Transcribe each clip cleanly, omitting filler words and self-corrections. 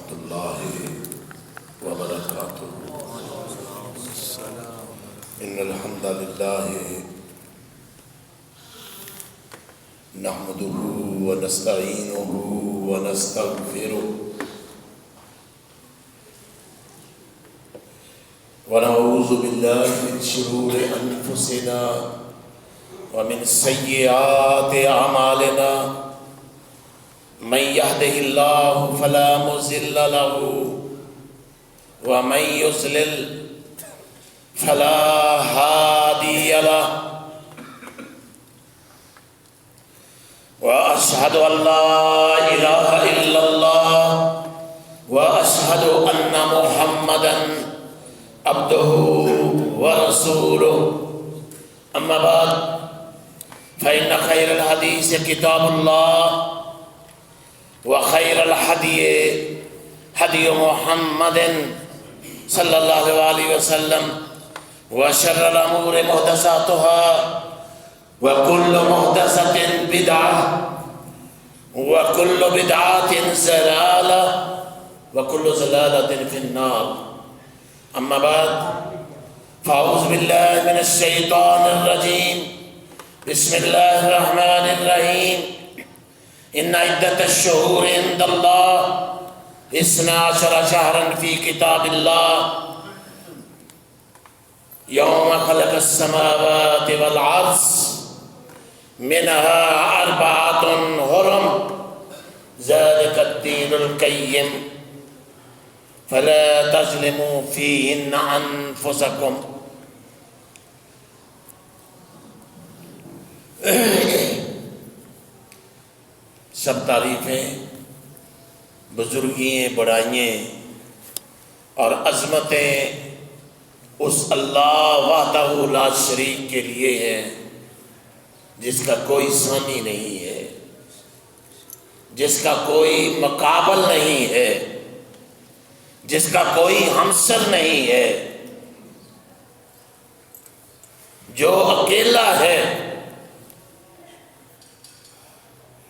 ورحمۃ اللہ وبرکاتہ۔ ان الحمد للہ نحمده ونستعینه ونستغفره ونعوذ باللہ من شرور انفسنا ومن سیئات اعمالنا، من يهده الله فلا مضل له ومن يضلل فلا هادي له، وأشهد أن لا إله إلا الله وأشهد أن محمدا عبده ورسوله، أما بعد فإن خير الحديث كتاب الله وخير الهدي هدي محمد صلى الله عليه وسلم، وشر الأمور محدثاتها وكل محدثة بدعة وكل بدعة ضلالة وكل ضلالة في النار، أما بعد فأعوذ بالله من الشيطان الرجيم، بسم الله الرحمن الرحيم، إن عدة الشهور عند الله 12 شهرا في كتاب الله يوم خلق السماوات والأرض منها 4 حرم ذلك الدين القيم فلا تظلموا فيهن أنفسكم۔ سب تعریفیں، بزرگییں، بڑائییں اور عظمتیں اس اللہ وحدہ لا شریک کے لیے ہیں جس کا کوئی ثانی نہیں ہے، جس کا کوئی مقابل نہیں ہے، جس کا کوئی ہمسر نہیں ہے، جو اکیلا ہے،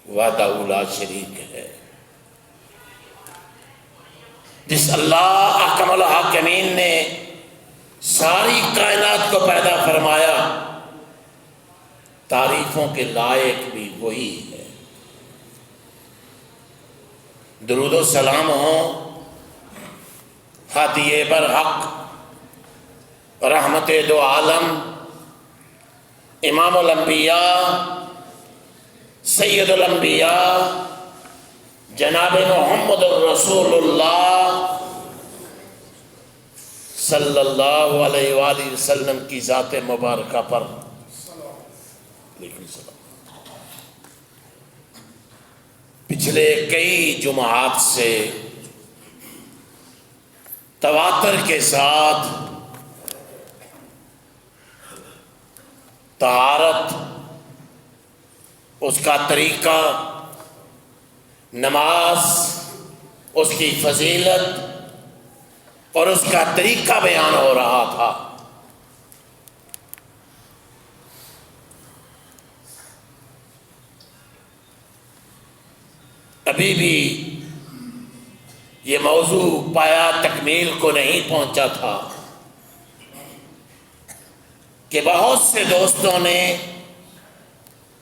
وحدہ لا شریک ہے، جس اللہ احکم الحاکمین نے ساری کائنات کو پیدا فرمایا، تعریفوں کے لائق بھی وہی ہے۔ درود و سلام ہو ہادی برحق، رحمت دو عالم، امام الانبیاء، سید الانبیاء، جناب محمد الرسول اللہ صلی اللہ علیہ وآلہ وسلم کی ذات مبارکہ پر پچھلے کئی جمعات سے تواتر کے ساتھ طہارت، اس کا طریقہ، نماز، اس کی فضیلت اور اس کا طریقہ بیان ہو رہا تھا۔ ابھی بھی یہ موضوع پایا تکمیل کو نہیں پہنچا تھا کہ بہت سے دوستوں نے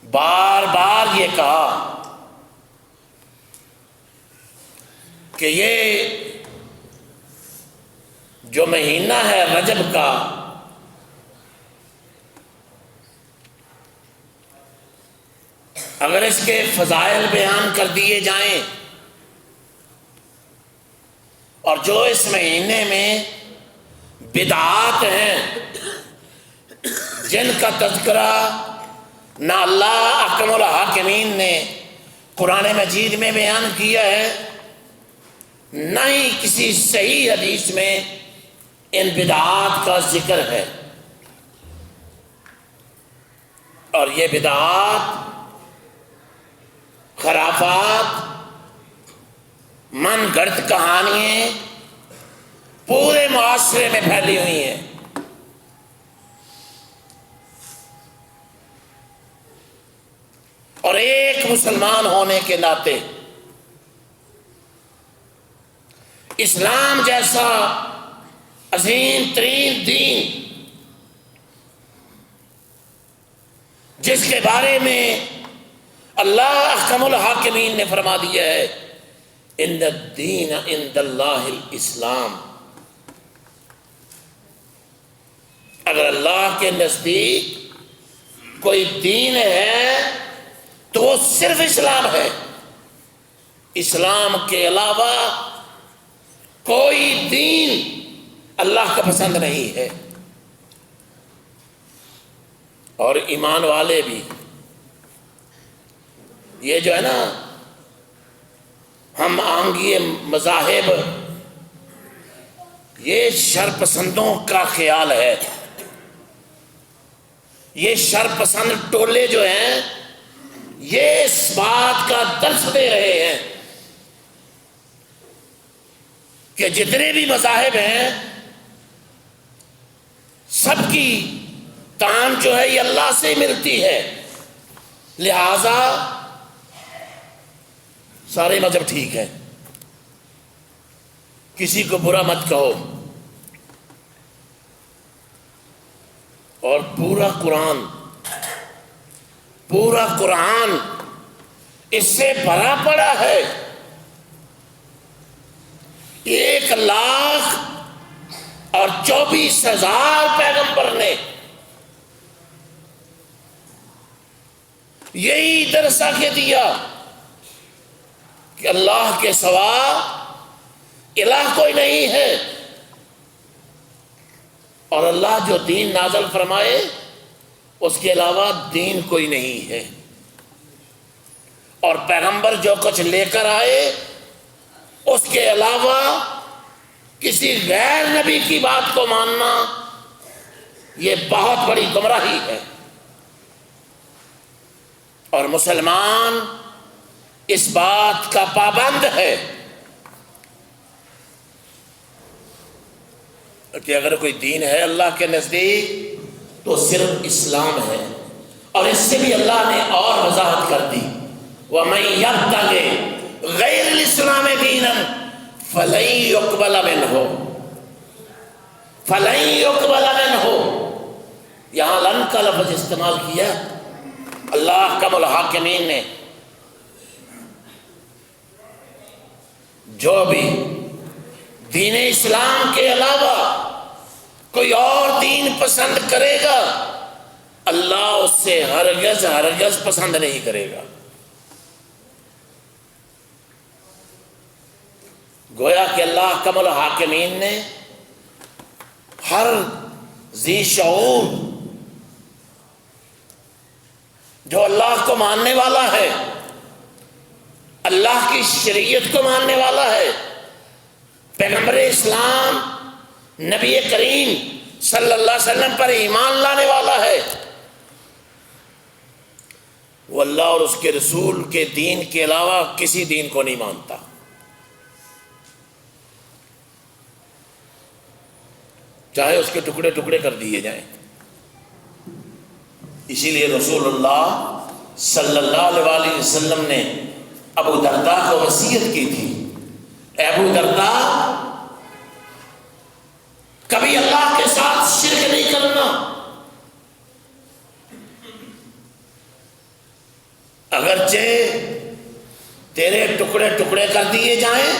بار بار یہ کہا کہ یہ جو مہینہ ہے رجب کا، اگر اس کے فضائل بیان کر دیے جائیں اور جو اس مہینے میں بدعات ہیں جن کا تذکرہ نہ اللہ احکم الحاکمین نے قرآن مجید میں بیان کیا ہے، نہ ہی کسی صحیح حدیث میں ان بدعات کا ذکر ہے، اور یہ بدعات، خرافات، من گھڑت کہانیاں پورے معاشرے میں پھیلی ہوئی ہیں۔ اور ایک مسلمان ہونے کے ناطے اسلام جیسا عظیم ترین دین جس کے بارے میں اللہ احکم الحاکمین نے فرما دیا ہے ان الدین عند اللہ الاسلام، اگر اللہ کے نزدیک کوئی دین ہے تو وہ صرف اسلام ہے، اسلام کے علاوہ کوئی دین اللہ کا پسند نہیں ہے۔ اور ایمان والے بھی یہ جو ہے نا ہم آہنگی مذاہب، یہ شر پسندوں کا خیال ہے، یہ شر پسند ٹولے جو ہیں یہ اس بات کا درس دے رہے ہیں کہ جتنے بھی مذاہب ہیں سب کی تعان جو ہے یہ اللہ سے ملتی ہے، لہذا سارے مذہب ٹھیک ہے، کسی کو برا مت کہو۔ اور پورا قرآن اس سے بھرا پڑا ہے، 1,24,000 پیغمبر نے یہی درسا کے دیا کہ اللہ کے سوا الہ کوئی نہیں ہے، اور اللہ جو دین نازل فرمائے اس کے علاوہ دین کوئی نہیں ہے، اور پیغمبر جو کچھ لے کر آئے اس کے علاوہ کسی غیر نبی کی بات کو ماننا یہ بہت بڑی گمراہی ہے، اور مسلمان اس بات کا پابند ہے کہ اگر کوئی دین ہے اللہ کے نزدیک تو صرف اسلام ہے، اور اس سے بھی اللہ نے اور وضاحت کر دی وَمَن يَبْتَغِ غَيْرَ الْإِسْلَامِ دِينًا فَلَن يُقْبَلَ مِنْهُ، یہاں لن کا لفظ استعمال کیا اللہ احکم الحاکمین نے، جو بھی دین اسلام کے علاوہ کوئی اور دین پسند کرے گا اللہ اس سے ہرگز پسند نہیں کرے گا۔ گویا کہ اللہ احکم الحاکمین نے ہر ذی شعور جو اللہ کو ماننے والا ہے، اللہ کی شریعت کو ماننے والا ہے، پیغمبر اسلام نبی کریم صلی اللہ علیہ وسلم پر ایمان لانے والا ہے، وہ اللہ اور اس کے رسول کے دین کے علاوہ کسی دین کو نہیں مانتا۔ چاہے اس کے ٹکڑے ٹکڑے کر دیے جائیں۔ اسی لیے رسول اللہ صلی اللہ علیہ وسلم نے ابو درداء کو وصیت کی تھی، اے ابو درداء کبھی اللہ کے ساتھ شرک نہیں کرنا، اگرچہ تیرے ٹکڑے ٹکڑے کر دیے جائیں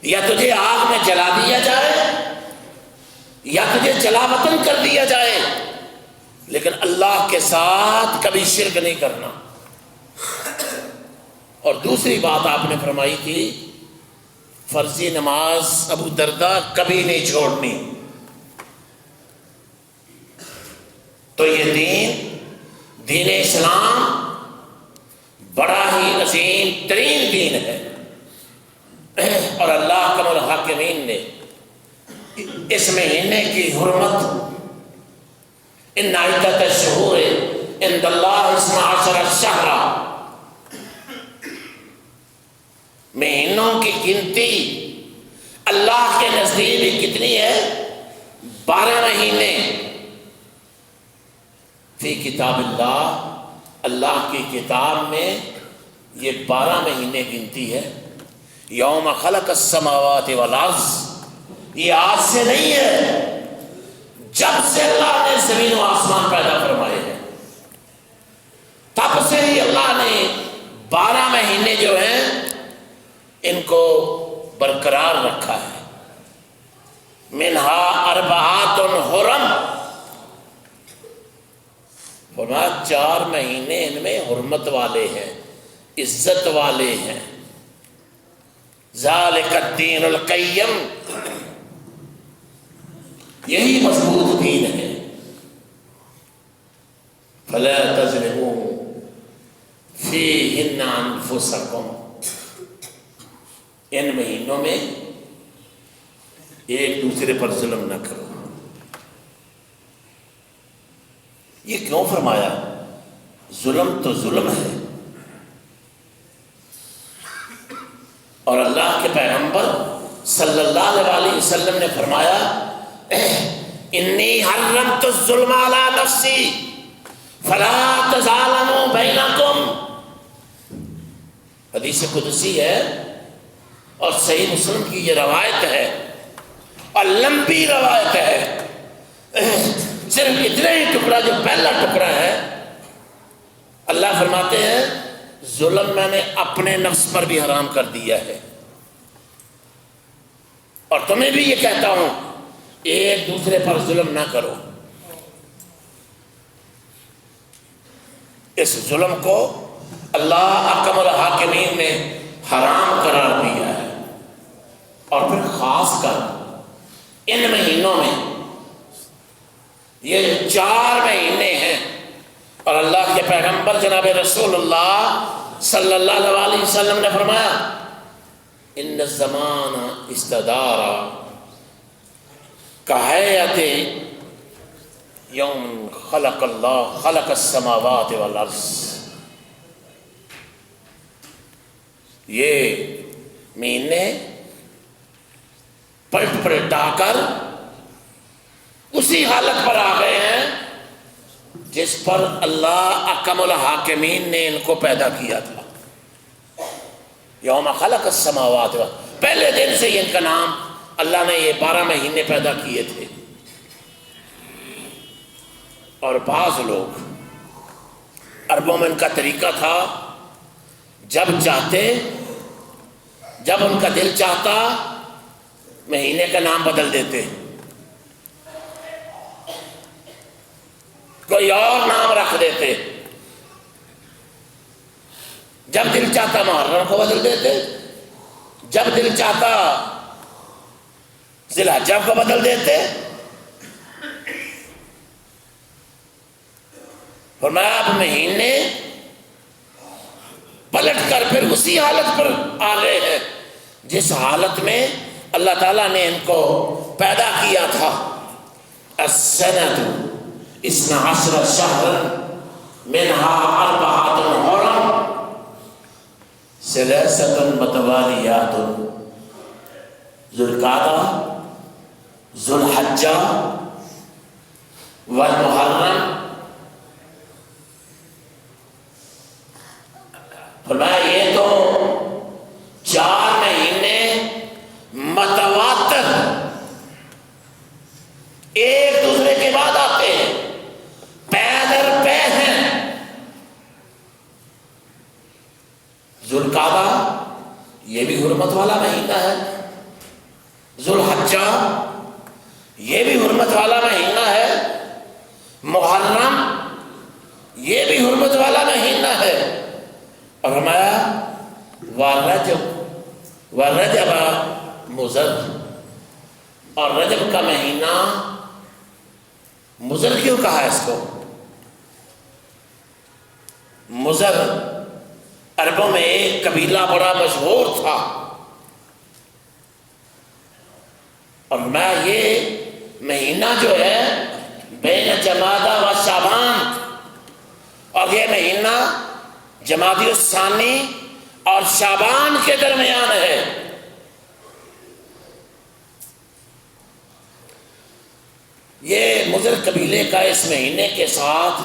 یا تجھے آگ میں جلا دیا جائے یا تجھے جلا وطن کر دیا جائے، لیکن اللہ کے ساتھ کبھی شرک نہیں کرنا۔ اور دوسری بات آپ نے فرمائی تھی فرضی نماز ابو درداء کبھی نہیں چھوڑنی۔ تو یہ دین اسلام بڑا ہی عظیم ترین دین ہے، اور اللہ احکم الحاکمین نے اس مہینے کی حرمت ان عدت الشہور عند اللہ 12 شہر، مہینوں کی گنتی اللہ کے نزدیک بھی کتنی ہے؟ 12 مہینے فی کتاب اللہ، اللہ کی کتاب میں یہ 12 مہینے گنتی ہے۔ یوم خلق السماوات والارض، یہ آج سے نہیں ہے، جب سے اللہ نے زمین و آسمان پیدا فرمائے ہیں تب سے ہی اللہ نے 12 مہینے جو ہیں ان کو برقرار رکھا ہے۔ منہا اربعات حرم، فرمایا 4 مہینے ان میں حرمت والے ہیں، عزت والے ہیں۔ ذالک الدین القیم، یہی مضبوط دین ہے۔ فلا تظلموا فیہن انفسکم، ان مہینوں میں ایک دوسرے پر ظلم نہ کرو۔ یہ کیوں فرمایا؟ ظلم تو ظلم ہے، اور اللہ کے پیغمبر صلی اللہ علیہ وسلم نے فرمایا انی حرمت الظلم علی نفسی فلا تظالموا بینکم، حدیث قدسی ہے اور صحیح مسلم کی یہ روایت ہے اور لمبی روایت ہے۔ صرف اتنا ہی ٹکڑا جو پہلا ٹکڑا ہے، اللہ فرماتے ہیں ظلم میں نے اپنے نفس پر بھی حرام کر دیا ہے، اور تمہیں بھی یہ کہتا ہوں ایک دوسرے پر ظلم نہ کرو۔ اس ظلم کو اللہ احکم الحاکمین نے حرام قرار دیا ہے، اور پھر خاص کر ان مہینوں میں، یہ 4 مہینے ہیں، اور اللہ کے پیغمبر جناب رسول اللہ صلی اللہ علیہ وسلم نے فرمایا ان الزمان استدار کہیت یوم خلق اللہ خلق السماوات والارض، یہ مہینے پلٹ پلٹا کر اسی حالت پر آ گئے ہیں جس پر اللہ احکم الحاکمین نے ان کو پیدا کیا تھا۔ یوم خلق السماوات، پہلے دن سے ان کا نام اللہ نے یہ 12 مہینے پیدا کیے تھے۔ اور بعض لوگ عربوں میں ان کا طریقہ تھا، جب چاہتے، جب ان کا دل چاہتا مہینے کا نام بدل دیتے، کوئی اور نام رکھ دیتے، جب دل چاہتا محرم کو بدل دیتے، جب دل چاہتا ذی الحجہ کو بدل دیتے۔ فرمایا اب مہینے پلٹ کر پھر اسی حالت پر آ گئے ہیں جس حالت میں اللہ تعالیٰ نے ان کو پیدا کیا تھا۔ السنۃ 12 شہرا منها 4 حرم ثلاثة متوالیات ذو القعدہ ذو الحجہ والمحرم۔ فرمایا یہ تو 4 مہینے متواتر ایک دوسرے کے بعد آتے ہیں، پے در پے ہیں۔ ذو القعدہ یہ بھی حرمت والا مہینہ ہے، ذو الحجہ یہ بھی حرمت والا مہینہ ہے، محرم یہ بھی حرمت والا مہینہ ہے، اور فرمایا ورجب مضر، اور رجب کا مہینہ مضر کیوں کہا ہے اس کو؟ مضر عربوں میں ایک قبیلہ بڑا مشہور تھا، اور میں یہ مہینہ جو ہے بین جمادہ و شعبان، اور یہ مہینہ جمادی الثانی اور شعبان کے درمیان ہے۔ یہ مضر قبیلے کا اس مہینے کے ساتھ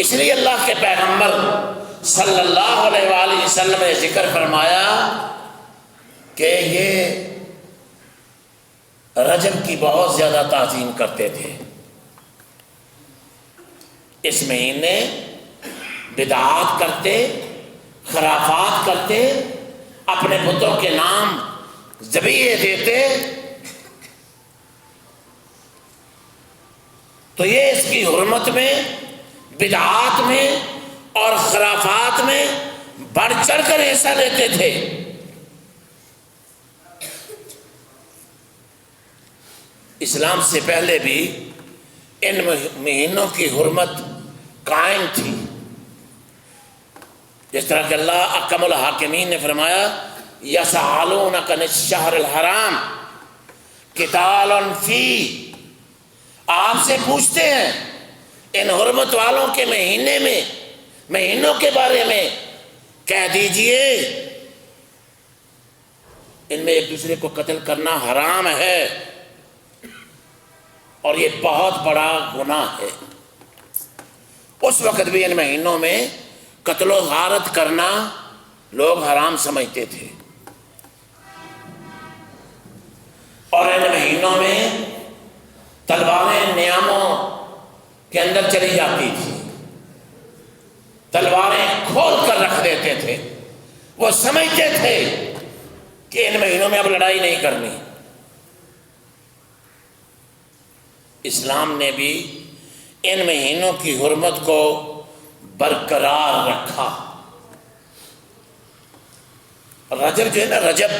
اس لیے اللہ کے پیغمبر صلی اللہ علیہ وآلہ وسلم نے ذکر فرمایا کہ یہ رجب کی بہت زیادہ تعظیم کرتے تھے. اس مہینے بدعات کرتے، خرافات کرتے، اپنے بتوں کے نام ذبیحے دیتے. تو یہ اس کی حرمت میں، بدعات میں اور خرافات میں بڑھ چڑھ کر حصہ لیتے تھے. اسلام سے پہلے بھی ان مہینوں کی حرمت قائم تھی. جس طرح کہ اللہ احکم الحاکمین نے فرمایا یسألونک عن الشہر الحرام قتال فیہ، آپ سے پوچھتے ہیں ان حرمت والوں کے مہینے میں، مہینوں کے بارے میں. کہہ دیجئے ان میں ایک دوسرے کو قتل کرنا حرام ہے اور یہ بہت بڑا گناہ ہے. اس وقت بھی ان مہینوں میں قتل و غارت کرنا لوگ حرام سمجھتے تھے. اور ان مہینوں میں تلواریں نیاموں کے اندر چلی جاتی تھی، تلواریں کھول کر رکھ دیتے تھے. وہ سمجھتے تھے کہ ان مہینوں میں اب لڑائی نہیں کرنی. اسلام نے بھی ان مہینوں کی حرمت کو برقرار رکھا. رجب جو ہے نا، رجب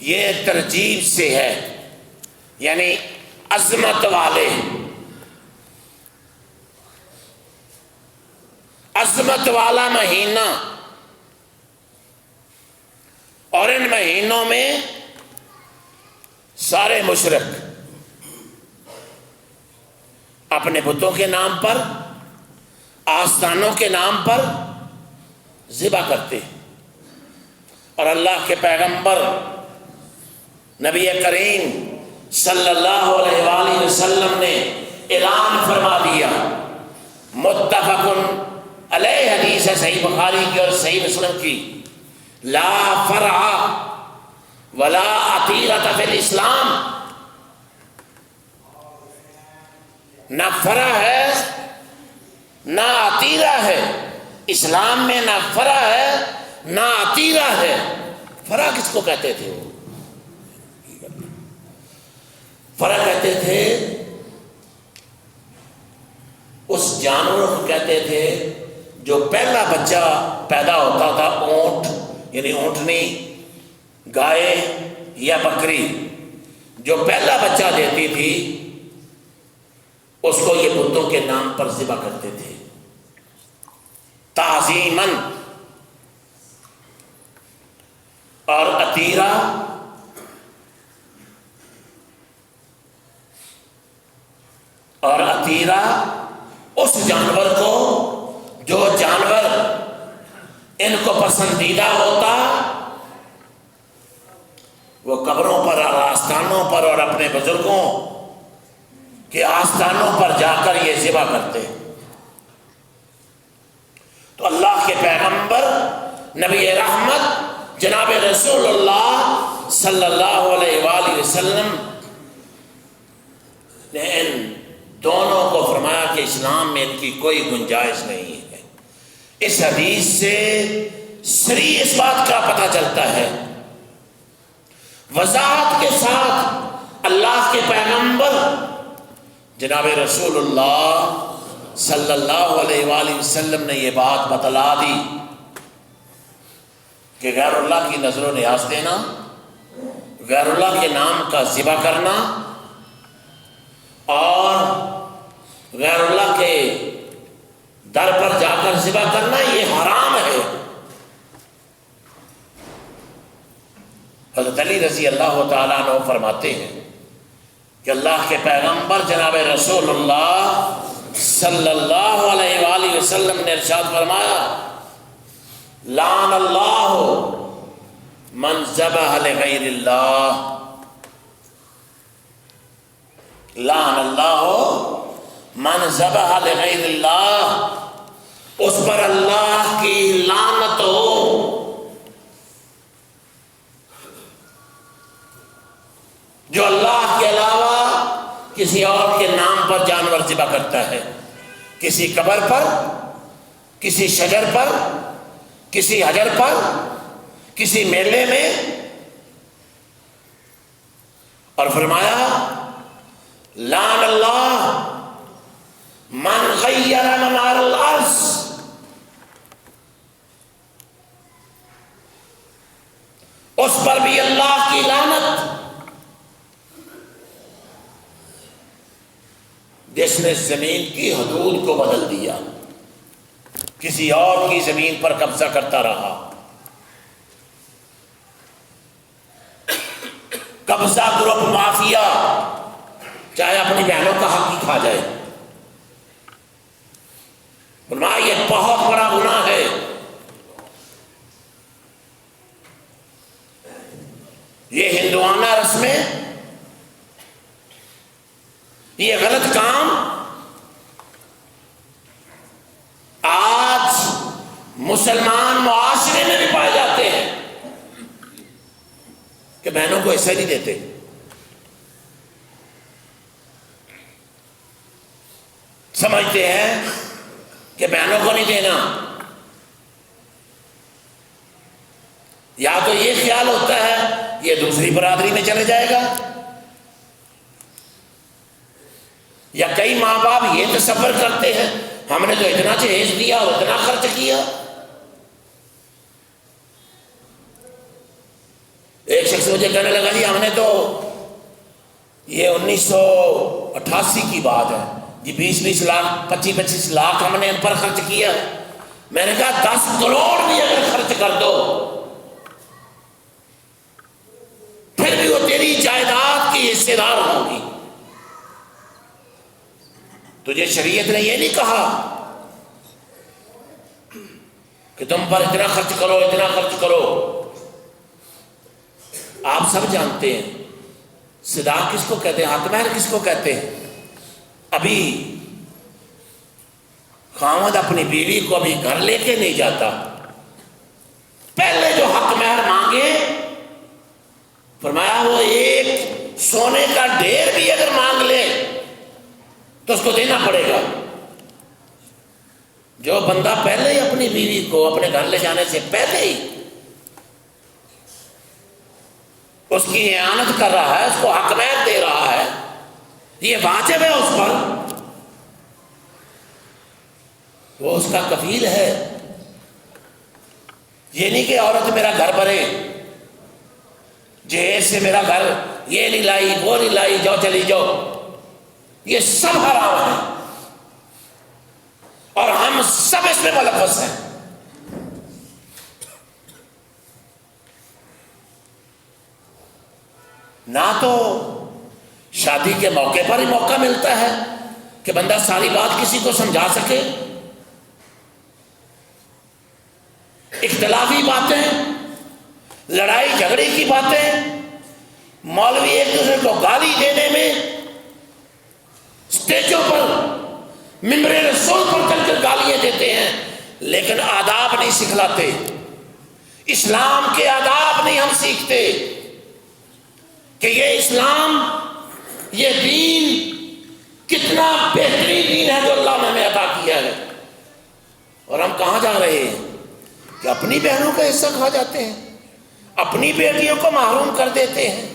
یہ ترجیب سے ہے، یعنی عظمت والے، عظمت والا مہینہ. اور ان مہینوں میں سارے مشرک اپنے بتوں کے نام پر، آستانوں کے نام پر ذبح کرتے. اور اللہ کے پیغمبر نبی کریم صلی اللہ علیہ وآلہ وسلم نے اعلان فرما دیا، متفق علیہ حدیث ہے صحیح بخاری کی اور صحیح مسلم کی، لا فرع ولا عتیرۃ فی الاسلام. نہ فرع ہے نہ عتیرہ ہے اسلام میں، نہ فرع ہے نہ عتیرہ ہے. فرع کس کو کہتے تھے؟ فرع کہتے تھے اس جانور کو کہتے تھے جو پہلا بچہ پیدا ہوتا تھا، اونٹ یعنی اونٹنی، گائے یا بکری جو پہلا بچہ دیتی تھی اس کو یہ بتوں کے نام پر ذبح کرتے تھے تعظیماً. اور عتیرہ اس جانور کو جو جانور ان کو پسندیدہ ہوتا وہ قبروں پر اور آستانوں پر اور اپنے بزرگوں کے آستانوں پر جا کر یہ ذبح کرتے. تو اللہ کے پیغمبر نبی رحمت جناب رسول اللہ صلی اللہ علیہ وآلہ وسلم نے ان دونوں کو فرمایا کہ اسلام میں ان کی کوئی گنجائش نہیں ہے. اس حدیث سے صریح اس بات کا پتہ چلتا ہے، وضاحت کے ساتھ اللہ کے پیغمبر جناب رسول اللہ صلی اللہ علیہ وآلہ وسلم نے یہ بات بتلا دی کہ غیر اللہ کی نظر و نیاز دینا، غیر اللہ کے نام کا ذبح کرنا اور غیر اللہ کے در پر جا کر ذبح کرنا یہ حرام ہے. حضرت علی رضی اللہ تعالیٰ عنہ فرماتے ہیں کہ اللہ کے پیغمبر جناب رسول اللہ صلی اللہ علیہ وآلہ وسلم نے ارشاد فرمایا، لعن اللہ من ذبح لغیر اللہ، لعن اللہ من ذبح لغیر اللہ، اس پر اللہ کی لعنت ہو کسی اور کے نام پر جانور ذبح کرتا ہے، کسی قبر پر، کسی شجر پر، کسی حجر پر، کسی میلے میں، اور فرمایا لعن اللہ من غیر منار الارض، اس پر بھی اللہ کی لعنت جس نے زمین کی حدود کو بدل دیا، کسی اور کی زمین پر قبضہ کرتا رہا، قبضہ گروپ مافیا، چاہے اپنی بہنوں کا حق ہی کھا جائے۔ فرمایا یہ بہت بڑا گناہ ہے۔ یہ ہندوانہ رسمیں، یہ غلط کام آج مسلمان معاشرے میں بھی پائے جاتے ہیں کہ بہنوں کو حصہ نہیں دیتے۔ سمجھتے ہیں کہ بہنوں کو نہیں دینا، یا تو یہ خیال ہوتا ہے یہ دوسری برادری میں چلے جائے گا، یا کئی ماں باپ یہ تصور کرتے ہیں ہم نے تو اتنا جہیز دیا اور اتنا خرچ کیا۔ ایک شخص مجھے کہنے لگا جی ہم نے تو یہ 1988 کی بات ہے جی 20-20 لاکھ 25-25 لاکھ ہم نے ان پر خرچ کیا۔ میں نے کہا 10 کروڑ بھی اگر خرچ کر دو پھر بھی وہ تیری جائیداد کی حصے دار ہوگی۔ تجھے شریعت نے یہ نہیں کہا کہ تم پر اتنا خرچ کرو اتنا خرچ کرو۔ آپ سب جانتے ہیں صداق کس کو کہتے ہیں، حق مہر کس کو کہتے ہیں۔ ابھی خاوند اپنی بیوی کو ابھی گھر لے کے نہیں جاتا، پہلے جو حق مہر مانگے فرمایا وہ ایک سونے کا ڈھیر بھی اگر مانگ لے تو اس کو دینا پڑے گا۔ جو بندہ پہلے ہی اپنی بیوی کو اپنے گھر لے جانے سے پہلے ہی اس کی اعانت کر رہا ہے، اس کو حق مہر دے رہا ہے، یہ واجب ہے اس پر، وہ اس کا کفیل ہے۔ یہ نہیں کہ عورت میرا گھر بھرے، جہیز سے میرا گھر یہ نہیں لائی وہ نہیں لائی جاؤ چلی جاؤ، یہ سب حرام ہے اور ہم سب اس میں ملوث ہیں۔ نہ تو شادی کے موقع پر ہی موقع ملتا ہے کہ بندہ ساری بات کسی کو سمجھا سکے، اختلافی باتیں، لڑائی جھگڑے کی باتیں، مولوی ایک دوسرے کو گالی دینے میں، اسٹیجوں پر ممبر رسول پر چل کر گالیاں دیتے ہیں، لیکن آداب نہیں سکھلاتے، اسلام کے آداب نہیں ہم سیکھتے کہ یہ اسلام، یہ دین کتنا بہترین دین ہے جو اللہ نے ہمیں عطا کیا ہے، اور ہم کہاں جا رہے ہیں کہ اپنی بہنوں کا حصہ کھا جاتے ہیں، اپنی بیٹیوں کو محروم کر دیتے ہیں۔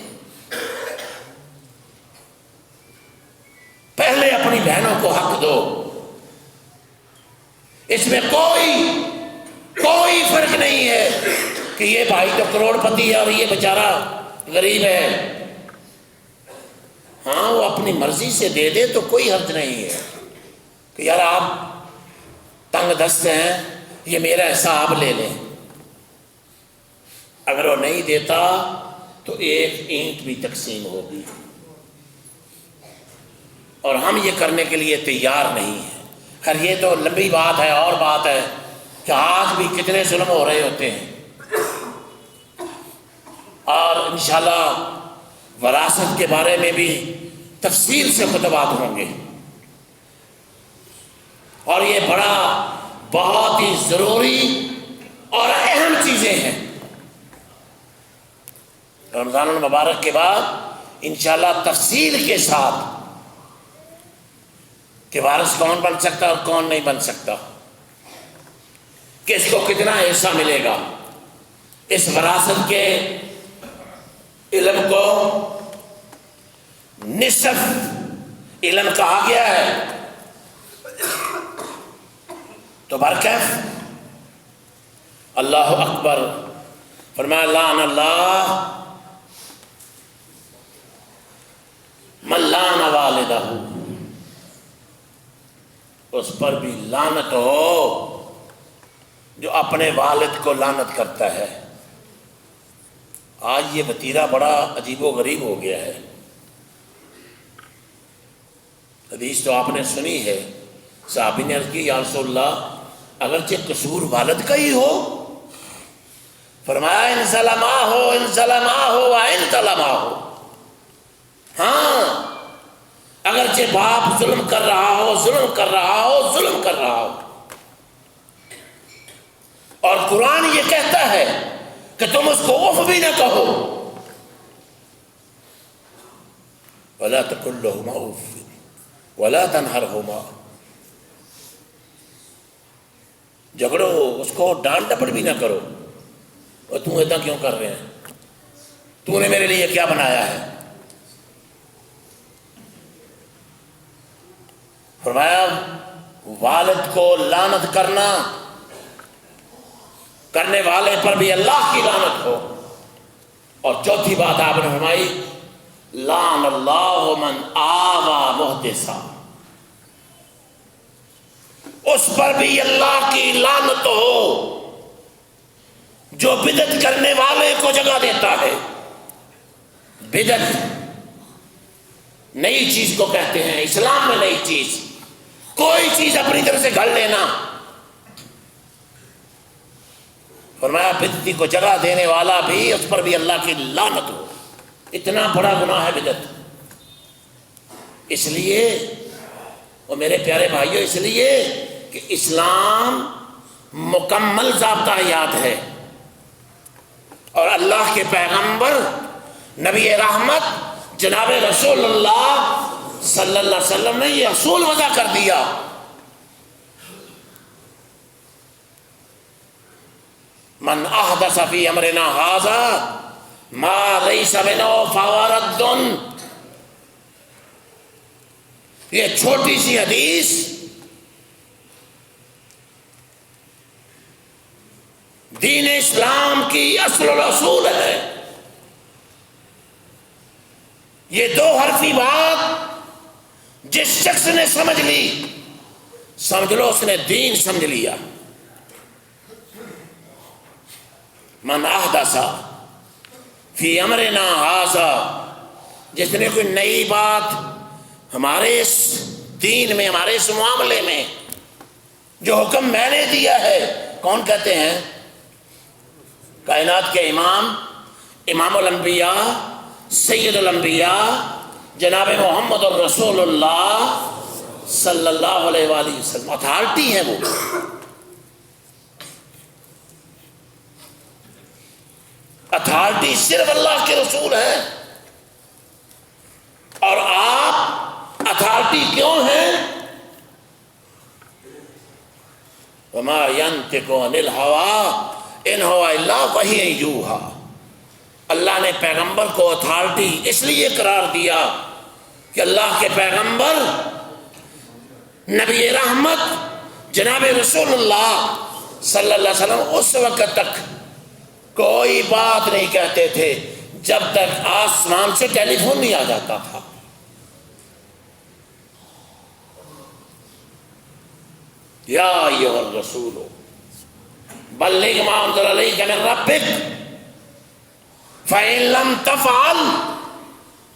پہلے اپنی بہنوں کو حق دو، اس میں کوئی فرق نہیں ہے کہ یہ بھائی تو کروڑ پتی ہے اور یہ بیچارہ غریب ہے۔ ہاں وہ اپنی مرضی سے دے دے تو کوئی حرج نہیں ہے کہ یار آپ تنگ دست ہیں یہ میرا حساب لے لیں۔ اگر وہ نہیں دیتا تو ایک اینٹ بھی تقسیم ہوگی، اور ہم یہ کرنے کے لیے تیار نہیں ہیں۔ خیر یہ تو لمبی بات ہے، اور بات ہے کہ آج بھی کتنے ظلم ہو رہے ہوتے ہیں، اور انشاءاللہ وراثت کے بارے میں بھی تفصیل سے خطبات ہوں گے، اور یہ بہت ہی ضروری اور اہم چیزیں ہیں۔ رمضان المبارک کے بعد انشاءاللہ تفصیل کے ساتھ کہ وارث کون بن سکتا اور کون نہیں بن سکتا، کس کو کتنا حصہ ملے گا، اس وراثت کے علم کو نصف علم کہا گیا ہے، تو برکیف اللہ اکبر فرمایا لعن اللہ من لعن والدہ، اس پر بھی لعنت ہو جو اپنے والد کو لعنت کرتا ہے۔ آج یہ وتیرہ بڑا عجیب و غریب ہو گیا ہے۔ حدیث تو آپ نے سنی ہے، صحابی نے عرض کی یا رسول اللہ اگرچہ قصور والد کا ہی ہو، فرمایا ان ظلما ہو وان ظلما ہو، ہاں اگرچہ باپ ظلم کر رہا ہو اور قرآن یہ کہتا ہے کہ تم اس کو اف بھی نہ کہو، ولا تقل لهما اف ولا تنہرهما، جھگڑو اس کو ڈانٹ ڈپٹ بھی نہ کرو، اور تم ایسا کیوں کر رہے ہیں، تو نے میرے لیے کیا بنایا ہے۔ فرمایا والد کو لعنت کرنے والے پر بھی اللہ کی لعنت ہو، اور چوتھی بات آپ نے فرمائی لعن اللہ من آوى محدثا، اس پر بھی اللہ کی لعنت ہو جو بدعت کرنے والے کو جگہ دیتا ہے۔ بدعت نئی چیز کو کہتے ہیں، اسلام میں نئی چیز، کوئی چیز اپنی طرف سے گھڑ لینا۔ فرمایا بدعتی کو جگہ دینے والا بھی، اس پر بھی اللہ کی لعنت ہو، اتنا بڑا گناہ ہے بدعت۔ اس لیے اور میرے پیارے بھائیوں، اس لیے کہ اسلام مکمل ضابطہ حیات ہے، اور اللہ کے پیغمبر نبی رحمت جناب رسول اللہ صلی اللہ علیہ وسلم نے یہ اصول وضع کر دیا۔ من احدث فی امرنا ھذا ما لیس منہ فہو رد، یہ چھوٹی سی حدیث دین اسلام کی اصل الاصول ہے۔ یہ دو حرفی بات جس شخص نے سمجھ لی، سمجھ لو اس نے دین سمجھ لیا۔ من احدث فی امرنا ھذا، جس نے کوئی نئی بات ہمارے اس دین میں، ہمارے اس معاملے میں جو حکم میں نے دیا ہے، کون کہتے ہیں؟ کائنات کے امام الانبیاء، سید الانبیاء جناب محمد الرسول اللہ صلی اللہ علیہ وآلہ وسلم، اتھارٹی ہیں وہ۔ اتھارٹی صرف اللہ کے رسول ہے، اور آپ اتھارٹی کیوں ہیں؟ وما ينطق عن الهوى ان هو الا وحی یوحی، اللہ نے پیغمبر کو اتھارٹی اس لیے قرار دیا کہ اللہ کے پیغمبر نبی رحمت جناب رسول اللہ صلی اللہ علیہ وسلم اس وقت تک کوئی بات نہیں کہتے تھے جب تک آسمان سے ٹیلی فون نہیں آ جاتا تھا۔ یا ایھا الرسول بلغ ما انزل الیک من ربک فإن لم تفعل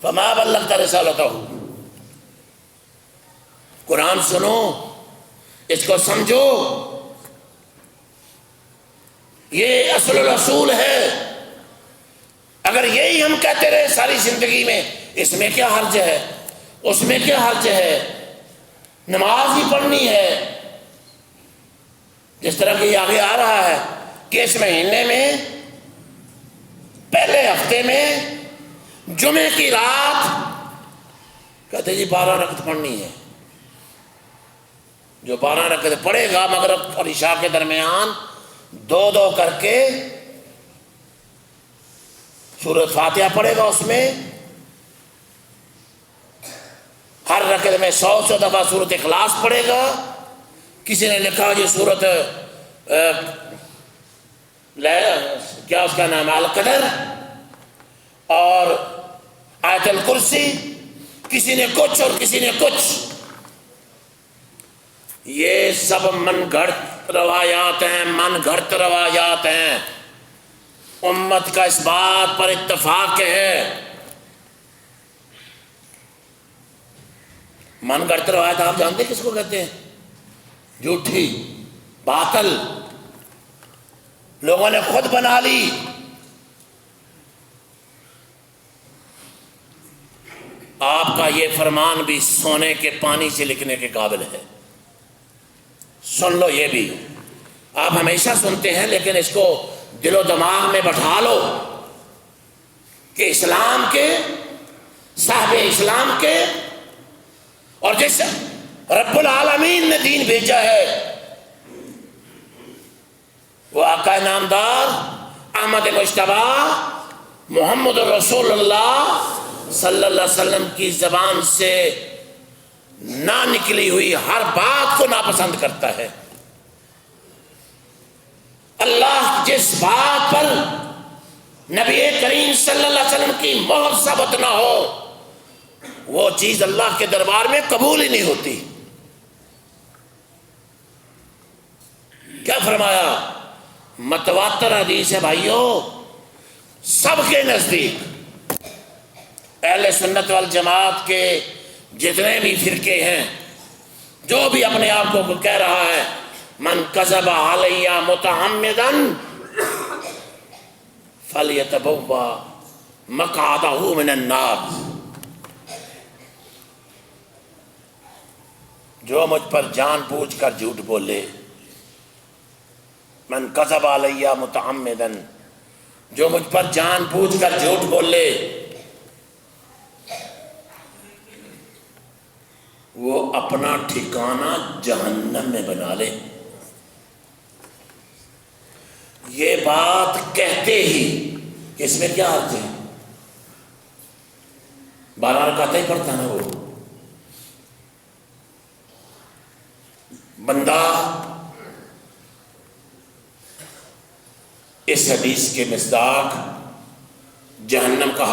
فما بلغت رسالتہ۔ قرآن سنو، اس کو سمجھو، یہ اصل الرسول ہے۔ اگر یہی ہم کہتے رہے ساری زندگی میں، اس میں کیا حرج ہے، اس میں کیا حرج ہے، نماز ہی پڑھنی ہے۔ جس طرح کہ یہ آگے آ رہا ہے کہ اس مہینے میں پہلے ہفتے میں جمعے کی رات کہتے جی 12 رکعت پڑھنی ہے، جو 12 رکعت پڑھے گا مغرب اور عشاء کے درمیان 2 کر کے سورۃ فاتحہ پڑھے گا، اس میں ہر رکعت میں 100 دفعہ سورۃ اخلاص پڑھے گا. کسی نے لکھا جی سورۃ کیا اس کا نام القدر اور آیت الکرسی، کسی نے کچھ اور کسی نے کچھ. یہ سب من گھڑت روایات ہیں، من گھڑت روایات ہیں. امت کا اس بات پر اتفاق ہے. من گھڑت روایت آپ جانتے کس کو کہتے ہیں؟ جھوٹی، باطل، لوگوں نے خود بنا لی. آپ کا یہ فرمان بھی سونے کے پانی سے لکھنے کے قابل ہے. سن لو، یہ بھی آپ ہمیشہ سنتے ہیں لیکن اس کو دل و دماغ میں بٹھا لو کہ اسلام کے صاحب اسلام کے اور جس رب العالمین نے دین بھیجا ہے وہ آقا نامدار احمد مجتبی محمد رسول اللہ صلی اللہ علیہ وسلم کی زبان سے نہ نکلی ہوئی ہر بات کو ناپسند کرتا ہے. اللہ جس بات پر نبی کریم صلی اللہ علیہ وسلم کی مہر ثبت نہ ہو وہ چیز اللہ کے دربار میں قبول ہی نہیں ہوتی. کیا فرمایا؟ متواتر حدیث ہے بھائیو، سب کے نزدیک اہل سنت والجماعت کے جتنے بھی فرقے ہیں، جو بھی اپنے آپ کو کہہ رہا ہے من کذب علی متعمدا فلیتبوأ مقعدہ من النار، جو مجھ پر جان بوجھ کر جھوٹ بولے، من کذب علی متعمدا، جو مجھ پر جان بوجھ کر جھوٹ بولے وہ اپنا ٹھکانہ جہنم میں بنا لے. یہ بات کہتے ہی اس میں کیا حرج ہے؟ 12 رکعتیں ہی پڑھتا نا وہ بندہ. اس حدیث کے مصداق جہنم کا